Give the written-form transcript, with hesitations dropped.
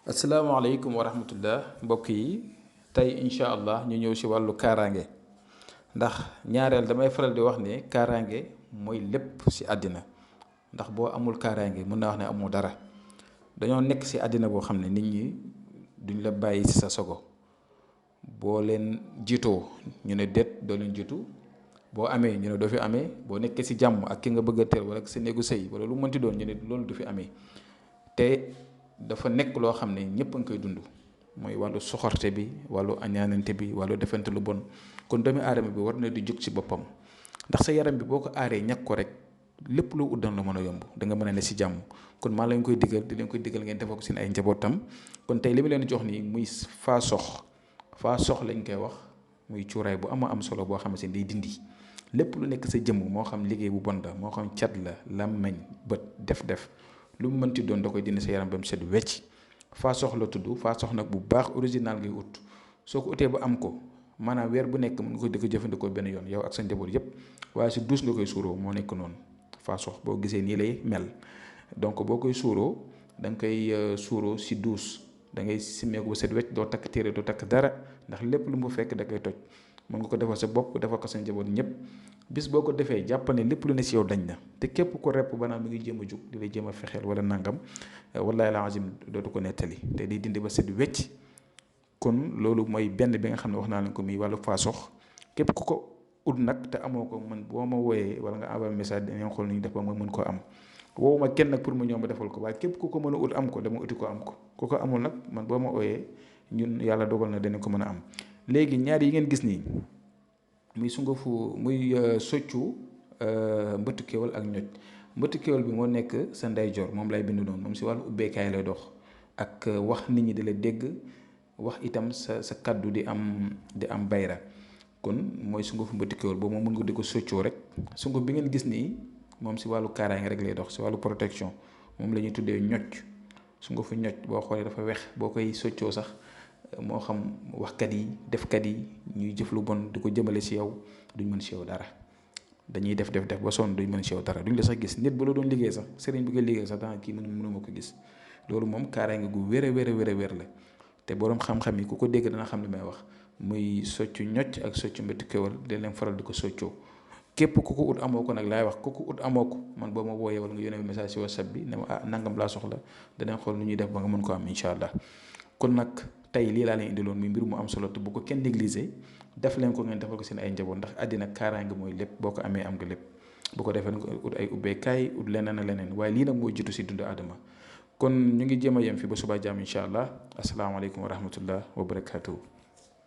asalaamaaleykum wa rahmatullah mbokk yi tey incha allah ñu ñëw si wàllu kaaraange ndax ñaareel damay faral di wax ne kaaraange mooy lépp si àddina ndax boo amul kaaraange mën naa wax ne amoo dara dañoo nekk si àddina boo xam ne nit ñi duñ la bàyyi si sa sogo boo leen jiitoo ñu ne déet doo leen jiitu boo amee ñu ne doo fi amee boo nekkee si jàmm ak ki nga bëgg a teel wala sa néegu sëy wala lu mënti doon ñu ne loolu du fi amee te dafa nekk loo xam ne ñëpp a ngi koy dund mooy wàllu soxorte bi wàllu añaanante bi wàllu defante lu bon kon doomi aadama bi war na di jóg ci boppam ndax sa yaram bi boo ko aaree ñàkk ko rek lépp loo uddan la mën a yomb da nga mën a ne si jàmm kon maa leen koy digal di leen koy digal ngeen defoo ko seen ay njabootam kon tey li ma leen jox nii muy faa sox lañ koy wax muy cuuraay bu am solo boo xam ne day dindi lépp lu nekk sa jëmm moo xam liggéey bu bon la moo xam cat la làmmeñ bët def lu mu mënti doon da koy dindi sa yaram ba mu set wecc faa sox la tudd faa sox nag bu baax original ngay ut soo ko utee ba am ko maanaam weer bu nekk mën nga ko di ko jëfandikoo benn yoon yow ak sa njaboot yépp waaye si duus nga koy suuroo moo nekk noonu faa sox boo gisee nii lay mel donc boo koy suuroo da nga koy suuroo si duus da ngay simmeeku ba set wecc doo takk téere doo takk dara ndax lépp lu mu fekk da koy toj mën nga ko defal sa bopp defal ko sa njaboot ñëpp bis boo ko defee jàpp ne lépp lu ne si yow dañ na te képp ko repp ba naan mi ngi jéem a jug di lay jéem a fexeel wala nangam wallahi la azim dootu ko nettali te day dindi ba set wecc kon loolu mooy benn bi nga xam ne wax naa leen ko muy wàllu faa sox képp ku ko ut nag te amoo ko man boo ma wooyee wala nga envoyé message dañoo xool ni ñu def ba ma mën koo am woowu ma kenn nag pour mu ñëw ma defal ko waaye képp ku ko mën a ut am ko dama uti ko am ko ku ko amul nag man boo ma ooyee ñun yàlla dogal na danañ ko mën a am léegi ñaar yi ngeen gis nii muy sungufu muy soccu mbëttu kéwal ak ñoj mbëttu kéwal bi moo nekk sa ndeyjoor moom lay bind noonu moom si wàllu ubbeekaay lay dox ak wax nit ñi di la dégg wax itam sa kaddu di am bayra kon mooy sungufu mbëttu kéwal boobu moom mën nga di ko soccoo rek sunguf bi ngeen gis nii moom si wàllu kaaraange rek lay dox si wàllu protection moom la ñuy tuddee ñoj sungufu ñoj boo xoolee dafa wex boo koy soccoo sax moo xam waxkat yi defkat yi ñuy jëf lu bon di ko jëmale si yow duñ mën si yow dara dañuy def ba sonn duñ mën si yow dara duñ la sax gis nit bu la doon liggéey sax sëriñ bi nga liggéey sax danga kii mënuma ko gis loolu moom kaaraange gu wér a la te boroom xam-xam yi ku ko dégg dana xam li may wax muy soccu ñocc ak soccu mbéttu kéwal di leen faral di ko soccoo képp ku ko ut amoo ko nag laay wax ku ko ut amoo ko man boo ma wooyee wala nga yónnee message si WhatsApp bi ne ma nangam laa soxla danañ xool nu ñuy def ba nga mën ko am incha allah kon nag tey lii laa leen indiloon muy mbir mu am solo te bu ko kenn négliger def leen ko ngeen defal ko seen ay njaboot ndax àddina kaaraange mooy lépp boo ko amee am nga lépp bu ko defee nga ut ay ubbeekaay ut leneen ak leneen waaye lii nag mooy jiitu si dundu aadama kon ñu ngi jéem a yem fi ba suba jàmm incha allah asalaamaaleykum wa rahmatullah wa barakaatuhu